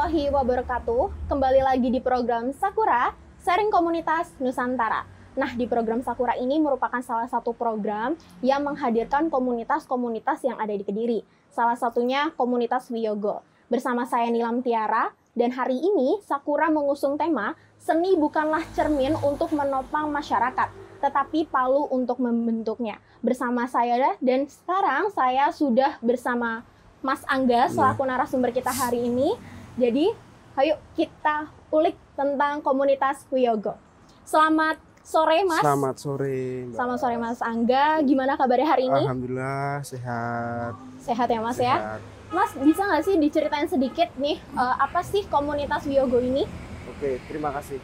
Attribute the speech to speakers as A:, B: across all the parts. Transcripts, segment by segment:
A: warahmatullahi wabarakatuh. Kembali lagi di program Sakura, Sharing Komunitas Nusantara. Nah, di program Sakura ini merupakan salah satu program yang menghadirkan komunitas-komunitas yang ada di Kediri. Salah satunya komunitas Wiyogo. Bersama saya Nilam Tiara, dan hari ini Sakura mengusung tema Seni bukanlah cermin untuk menopang masyarakat, tetapi palu untuk membentuknya. Bersama saya, dan sekarang saya sudah bersama Mas Angga selaku narasumber kita hari ini. Jadi, ayo kita ulik tentang komunitas Wiyogo. Selamat sore, Mas.
B: Selamat sore, Mbak.
A: Selamat sore, Mas Angga. Gimana kabarnya hari ini?
B: Alhamdulillah sehat.
A: Sehat ya, Mas ya?
B: Sehat.
A: Mas, bisa nggak sih diceritain sedikit nih, apa sih komunitas Wiyogo ini?
B: Oke, terima kasih.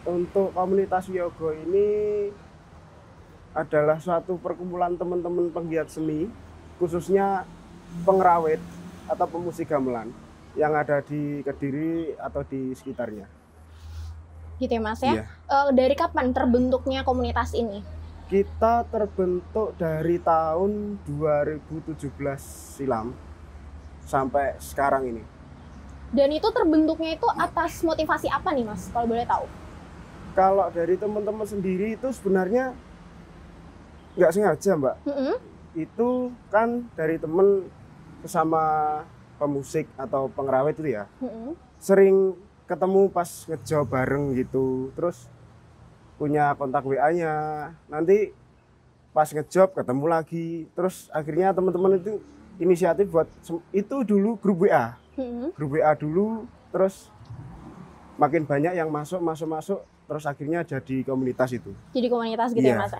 B: Untuk komunitas Wiyogo ini adalah suatu perkumpulan teman-teman penggiat seni, khususnya pengerawit atau pemusik gamelan yang ada di Kediri atau di sekitarnya.
A: Gitu ya, Mas ya?
B: Iya.
A: Dari kapan terbentuknya komunitas ini?
B: Kita terbentuk dari tahun 2017 silam sampai sekarang ini.
A: Dan itu terbentuknya itu atas motivasi apa nih, Mas? Kalau boleh tahu.
B: Kalau dari teman-teman sendiri itu sebenarnya nggak sengaja, Mbak. Itu kan dari temen sama pemusik atau pengerawit itu ya. Sering ketemu pas ngejob bareng gitu. Terus punya kontak WA-nya. Nanti pas ngejob ketemu lagi. Terus akhirnya teman-teman itu inisiatif buat itu dulu grup WA. Grup WA dulu, terus makin banyak yang masuk, terus akhirnya jadi komunitas itu.
A: Jadi komunitas gitu ya, Mas?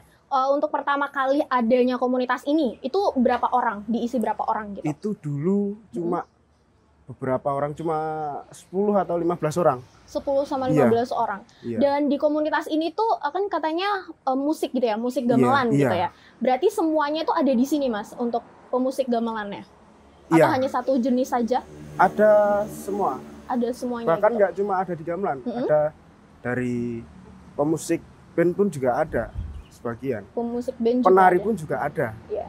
A: Untuk pertama kali adanya komunitas ini, itu berapa orang? Diisi berapa orang gitu?
B: Itu dulu cuma beberapa orang, cuma 10 atau 15 orang.
A: 10 sama 15 orang.
B: Iya.
A: Dan di komunitas ini tuh kan katanya musik gitu ya, musik gamelan gitu ya. Berarti semuanya itu ada di sini, Mas, untuk pemusik gamelannya? Atau hanya satu jenis saja?
B: Ada semua.
A: Ada semuanya.
B: Bahkan
A: gitu?
B: nggak cuma ada di gamelan, ada dari pemusik band pun juga ada sebagian.
A: Pemusik band juga
B: Penari
A: ada.
B: pun juga ada.
A: Iya.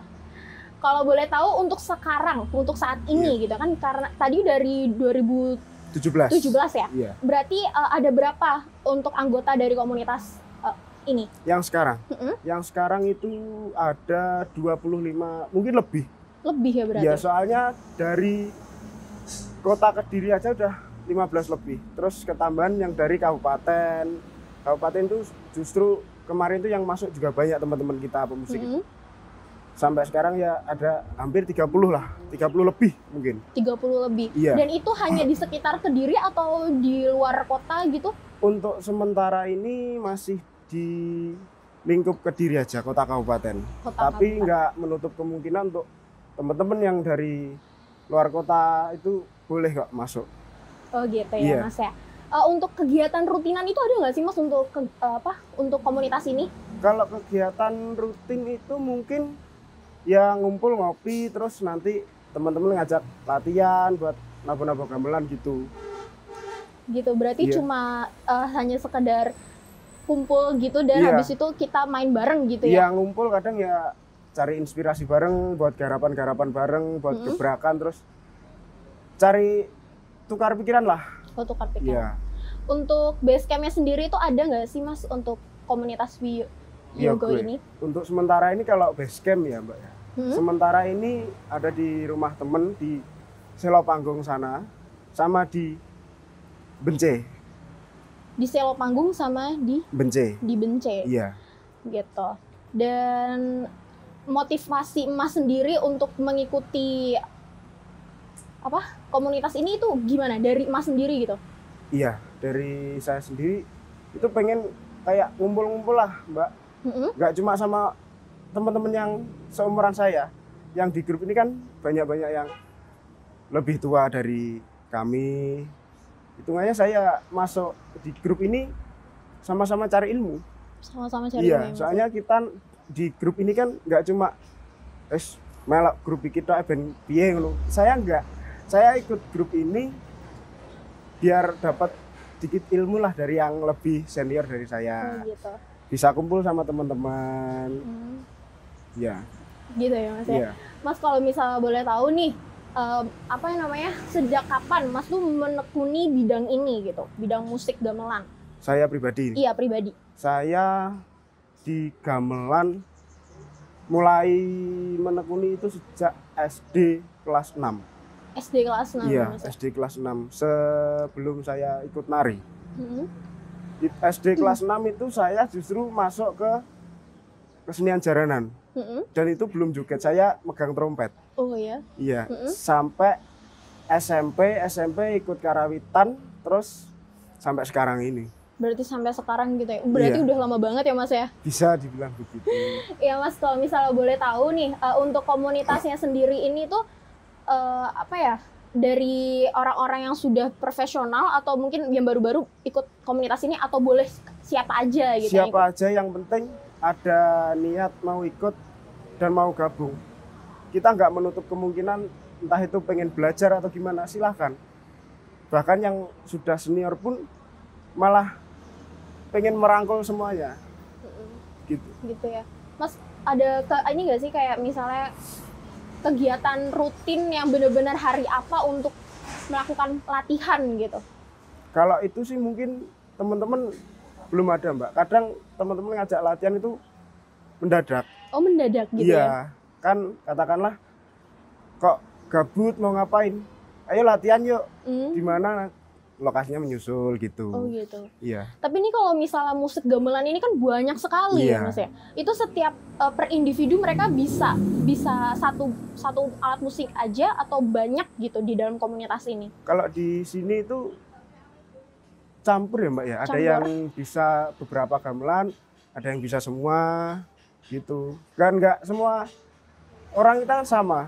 A: Kalau boleh tahu untuk sekarang, untuk saat ini gitu kan, karena tadi dari 2017 ya?
B: Iya.
A: Berarti ada berapa untuk anggota dari komunitas ini?
B: Yang sekarang? Yang sekarang itu ada 25, mungkin lebih.
A: Lebih ya berarti?
B: Ya, soalnya dari kota Kediri aja udah 15 lebih. Terus ketambahan yang dari kabupaten. Kabupaten itu justru kemarin itu yang masuk juga banyak teman-teman kita pemusik. Sampai sekarang ya ada hampir 30 lah. 30 lebih mungkin.
A: 30 lebih?
B: Iya.
A: Dan itu hanya di sekitar Kediri atau di luar kota gitu?
B: Untuk sementara ini masih di lingkup Kediri aja, kota kabupaten. Tapi nggak menutup kemungkinan untuk teman-teman yang dari luar kota itu boleh kok masuk.
A: Oh gitu ya, Mas ya. Untuk kegiatan rutinan itu ada nggak sih, Mas, untuk untuk komunitas ini?
B: Kalau kegiatan rutin itu mungkin ya ngumpul ngopi, terus nanti teman-teman ngajak latihan buat nabung-nabung gamelan gitu.
A: Gitu, berarti cuma hanya sekedar kumpul gitu dan habis itu kita main bareng gitu ya?
B: Iya, ngumpul kadang ya cari inspirasi bareng buat garapan-garapan bareng, buat gebrakan, terus cari tukar pikiran lah.
A: Oh, tukar pikiran.
B: Iya.
A: Untuk base campnya sendiri itu ada nggak sih, Mas, untuk komunitas Wiyogo ini?
B: Untuk sementara ini kalau base camp ya, Mbak ya. Sementara ini ada di rumah temen di Selo Panggung sana, sama di Bence.
A: Di Selo Panggung sama di
B: Bence.
A: Di Bence.
B: Iya.
A: Gitu. Dan motivasi Mas sendiri untuk mengikuti komunitas ini itu gimana dari Mas sendiri gitu?
B: Iya, dari saya sendiri itu pengen kayak ngumpul-ngumpul lah, Mbak. Nggak cuma sama teman-teman yang seumuran saya. Yang di grup ini kan banyak-banyak yang lebih tua dari kami. Hitungannya saya masuk di grup ini sama-sama cari ilmu.
A: Sama-sama cari ilmu.
B: Iya, soalnya kita di grup ini kan nggak cuma melok grup kita ben piye ngono. Saya enggak. Saya ikut grup ini biar dapat dikit ilmu lah dari yang lebih senior dari saya.
A: Gitu.
B: Bisa kumpul sama teman-teman. Ya.
A: Gitu ya, Mas ya.
B: Iya.
A: Mas, kalau misalnya boleh tahu nih, apa yang namanya, sejak kapan Mas tuh menekuni bidang ini gitu, bidang musik gamelan?
B: Saya pribadi.
A: Iya, pribadi.
B: Saya di gamelan mulai menekuni itu sejak SD kelas 6.
A: SD kelas 6.
B: Iya,
A: Mas ya?
B: SD kelas 6 sebelum saya ikut nari.
A: Mm-mm.
B: Di SD kelas 6 itu saya justru masuk ke kesenian jaranan.
A: Mm-mm.
B: Dan itu belum joget, saya megang trompet.
A: Oh ya.
B: Iya,
A: Mm-mm.
B: sampai SMP ikut karawitan, terus sampai sekarang ini.
A: Berarti sampai sekarang gitu ya. Berarti
B: Iya.
A: udah lama banget ya Mas ya.
B: Bisa dibilang begitu.
A: Ya Mas, kalau misalnya boleh tahu nih, untuk komunitasnya sendiri ini tuh apa ya, dari orang-orang yang sudah profesional atau mungkin yang baru-baru ikut komunitas ini, atau boleh siapa aja gitu? yang
B: Siapa aja, yang penting ada niat mau ikut dan mau gabung. Kita nggak menutup kemungkinan, entah itu pengen belajar atau gimana, silahkan. Bahkan yang sudah senior pun malah pengen merangkul semuanya.
A: ikut?
B: Gitu.
A: Gitu ya. Mas, ada ini nggak sih kayak misalnya kegiatan rutin yang benar-benar hari apa untuk melakukan latihan gitu?
B: Kalau itu sih mungkin teman-teman belum ada, Mbak. Kadang teman-teman ngajak latihan itu mendadak.
A: Oh, mendadak gitu ya?
B: Iya, kan katakanlah kok gabut mau ngapain? Ayo latihan yuk. Di mana lokasinya menyusul gitu.
A: Oh gitu.
B: Iya.
A: Tapi ini kalau misalnya musik gamelan ini kan banyak sekali ya
B: Iya.
A: Mas ya. Itu setiap per individu mereka bisa satu alat musik aja atau banyak gitu di dalam komunitas ini?
B: Kalau di sini itu campur ya, Mbak ya. Ada
A: Campur.
B: yang bisa beberapa gamelan, ada yang bisa semua gitu. Kan nggak semua orang kita kan sama.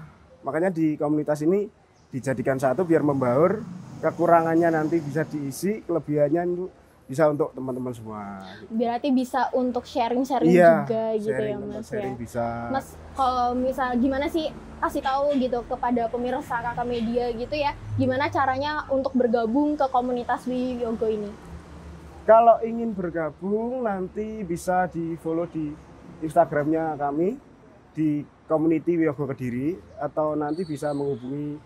B: Makanya di komunitas ini dijadikan satu biar membaur. Kekurangannya nanti bisa diisi, kelebihannya itu bisa untuk teman-teman semua.
A: Berarti bisa untuk sharing-sharing
B: Iya,
A: juga gitu
B: sharing,
A: ya Mas
B: sharing
A: ya.
B: bisa.
A: Mas, kalau misal gimana sih, kasih tahu gitu kepada pemirsa Kakak Media gitu ya, gimana caranya untuk bergabung ke komunitas Wiyogo ini?
B: Kalau ingin bergabung nanti bisa di follow di Instagramnya kami di Community Wiyogo Kediri, atau nanti bisa menghubungi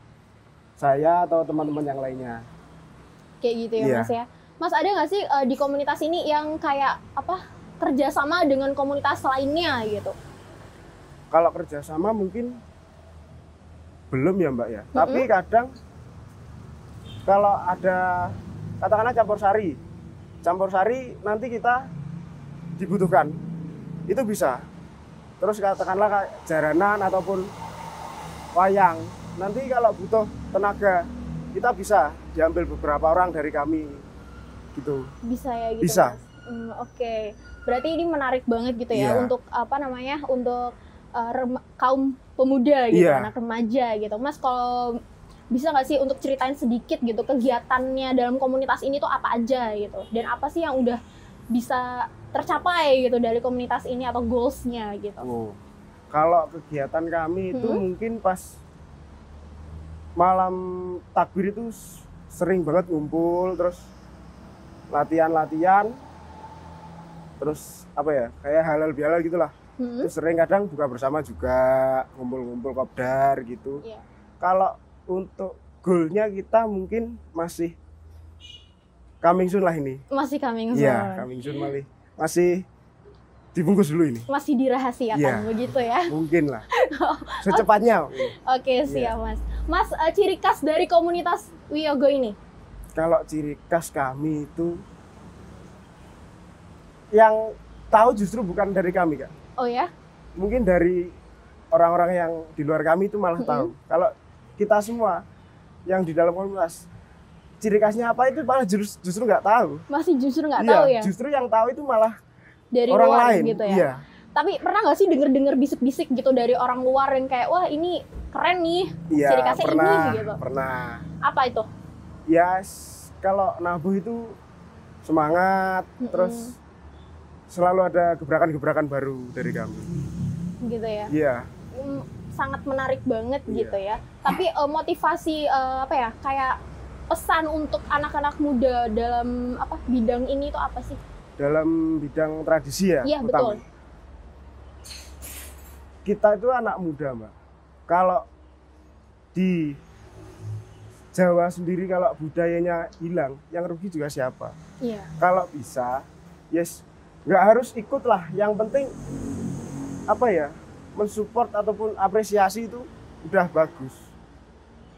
B: saya atau teman-teman yang lainnya.
A: Kayak gitu ya
B: Iya.
A: Mas ya. Mas, ada nggak sih di komunitas ini yang kayak apa, kerjasama dengan komunitas lainnya gitu?
B: Kalau kerjasama mungkin belum ya, Mbak ya. Tapi kadang kalau ada katakanlah campur sari nanti kita dibutuhkan, itu bisa. Terus katakanlah kayak jaranan ataupun wayang, nanti kalau butuh tenaga kita bisa diambil beberapa orang dari kami gitu.
A: Bisa ya gitu.
B: Bisa.
A: Mas? Oke. Berarti ini menarik banget gitu ya,
B: Iya.
A: untuk apa namanya, untuk kaum pemuda gitu,
B: Iya.
A: anak remaja gitu. Mas, kalau bisa nggak sih untuk ceritain sedikit gitu kegiatannya dalam komunitas ini tuh apa aja gitu, dan apa sih yang udah bisa tercapai gitu dari komunitas ini atau goals-nya gitu?
B: Oh. Kalau kegiatan kami itu mungkin pas malam takbir itu sering banget ngumpul, terus latihan, terus apa ya, kayak halal bihalal gitulah. Terus sering kadang buka bersama juga, ngumpul-ngumpul kopdar gitu.
A: Iya.
B: Kalau untuk goalnya kita mungkin masih coming soon lah ini.
A: Masih coming soon.
B: Iya, coming soon masih dibungkus dulu ini.
A: Masih dirahasiakan
B: Iya.
A: begitu ya?
B: Mungkin lah. Secepatnya.
A: Oke, siap Mas. Mas, ciri khas dari komunitas Wiyogo ini?
B: Kalau ciri khas kami itu yang tahu justru bukan dari kami, Kak.
A: Oh ya?
B: Mungkin dari orang-orang yang di luar kami itu malah tahu. Kalau kita semua yang di dalam komunitas, ciri khasnya apa itu malah justru nggak tahu.
A: Masih justru nggak
B: Iya,
A: tahu ya?
B: justru yang tahu itu malah
A: Dari
B: orang
A: luar
B: lain.
A: gitu ya?
B: Iya.
A: Tapi pernah nggak sih denger-denger bisik-bisik gitu dari orang luar yang kayak, wah ini keren nih,
B: Iya,
A: ciri khasnya
B: pernah,
A: ini gitu?
B: pernah.
A: Apa itu?
B: Ya, kalau nabuh itu semangat, terus selalu ada gebrakan-gebrakan baru dari kami.
A: Gitu ya?
B: Iya.
A: Sangat menarik banget
B: Iya.
A: gitu ya. Tapi motivasi apa ya, kayak pesan untuk anak-anak muda dalam apa bidang ini itu apa sih?
B: Dalam bidang tradisi ya,
A: Iya,
B: utama.
A: betul.
B: Kita itu anak muda, Mbak. Kalau di Jawa sendiri kalau budayanya hilang, yang rugi juga siapa?
A: Iya.
B: Kalau bisa, yes, nggak harus ikut lah. Yang penting apa ya, mensupport ataupun apresiasi itu udah bagus.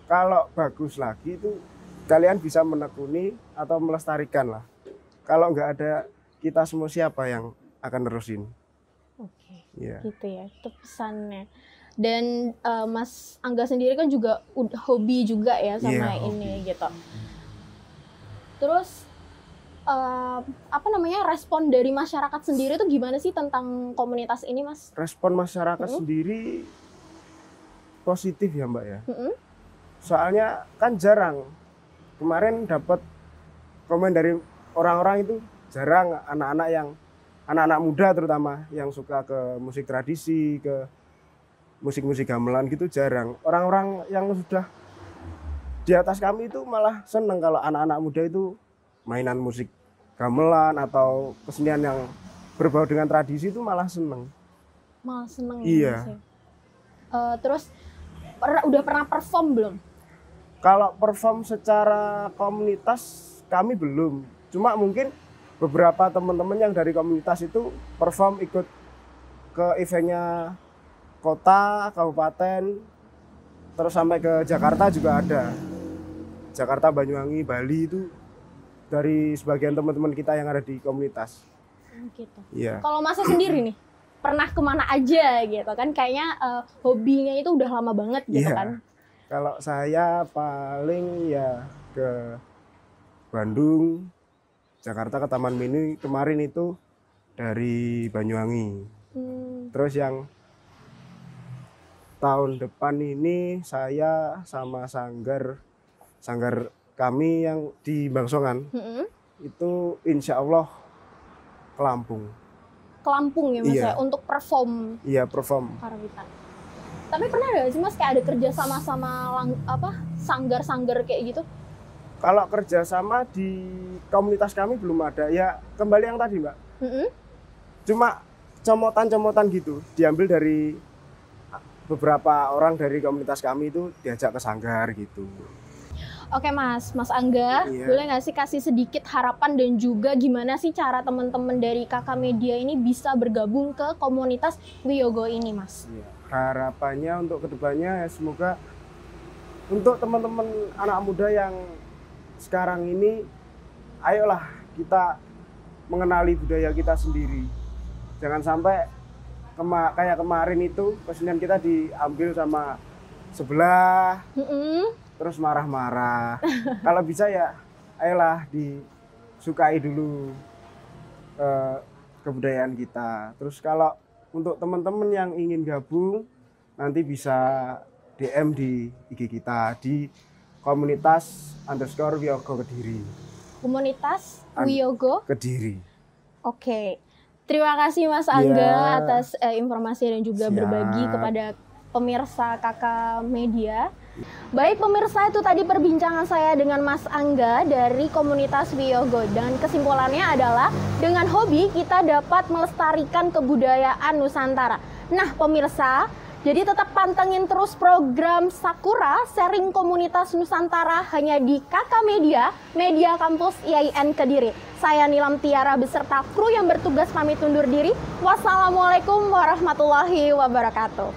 B: Kalau bagus lagi itu kalian bisa menekuni atau melestarikan lah. Kalau nggak ada kita semua, siapa yang akan nerusin?
A: Oke.
B: Iya.
A: Gitu ya, itu pesannya. Dan Mas Angga sendiri kan juga hobi juga ya sama
B: Iya,
A: ini gitu. Terus apa namanya, respon dari masyarakat sendiri tuh gimana sih tentang komunitas ini, Mas?
B: Respon masyarakat sendiri positif ya Mbak ya.
A: Mm-mm.
B: Soalnya kan jarang. Kemarin dapat komen dari orang-orang itu jarang, anak-anak muda terutama yang suka ke musik tradisi, ke musik-musik gamelan gitu jarang. Orang-orang yang sudah di atas kami itu malah seneng kalau anak-anak muda itu mainan musik gamelan atau kesenian yang berbau dengan tradisi itu malah seneng.
A: Malah seneng ya,
B: Iya.
A: Mas, ya? Terus udah pernah perform belum?
B: Kalau perform secara komunitas kami belum. Cuma mungkin beberapa teman-teman yang dari komunitas itu perform ikut ke eventnya kota, kabupaten, terus sampai ke Jakarta juga ada. Jakarta, Banyuwangi, Bali itu dari sebagian teman-teman kita yang ada di komunitas.
A: Gitu.
B: Iya.
A: Kalau Masnya sendiri nih, pernah kemana aja gitu kan? Kayaknya hobinya itu udah lama banget gitu
B: Iya.
A: kan?
B: Kalau saya paling ya ke Bandung, Jakarta, ke Taman Mini. Kemarin itu dari Banyuwangi. Terus yang tahun depan ini saya sama sanggar kami yang di Bangsongan itu insya Allah ke Lampung.
A: Ke Lampung ya Mas
B: Iya.
A: ya, untuk perform
B: Iya, perform.
A: karawitan. Tapi pernah nggak sih Mas kayak ada kerja sama sanggar-sanggar kayak gitu?
B: Kalau kerjasama di komunitas kami belum ada. Ya kembali yang tadi Mbak. Cuma comotan-comotan gitu diambil dari beberapa orang dari komunitas kami itu diajak ke sanggar gitu.
A: Oke Mas Angga,
B: Iya.
A: boleh nggak sih kasih sedikit harapan dan juga gimana sih cara teman-teman dari Kakak Media ini bisa bergabung ke komunitas Wiyogo ini Mas?
B: Iya. Harapannya untuk kedepannya ya semoga untuk teman-teman anak muda yang sekarang ini, ayolah kita mengenali budaya kita sendiri. Jangan sampai kayak kemarin itu kesenian kita diambil sama sebelah, terus marah-marah. Kalau bisa ya ayolah disukai dulu kebudayaan kita. Terus kalau untuk teman-teman yang ingin gabung nanti bisa DM di IG kita di komunitas_Wiyogo Kediri.
A: Komunitas Wiyogo
B: Kediri.
A: Oke. Terima kasih Mas Angga atas informasi dan juga berbagi kepada pemirsa Kakak Media. Baik pemirsa, itu tadi perbincangan saya dengan Mas Angga dari komunitas Wiyogo. Dan kesimpulannya adalah dengan hobi kita dapat melestarikan kebudayaan Nusantara. Nah pemirsa, jadi tetap pantengin terus program Sakura Sharing Komunitas Nusantara hanya di Kakak Media, Media Kampus IAIN Kediri. Saya Nilam Tiara beserta kru yang bertugas pamit undur diri. Wassalamualaikum warahmatullahi wabarakatuh.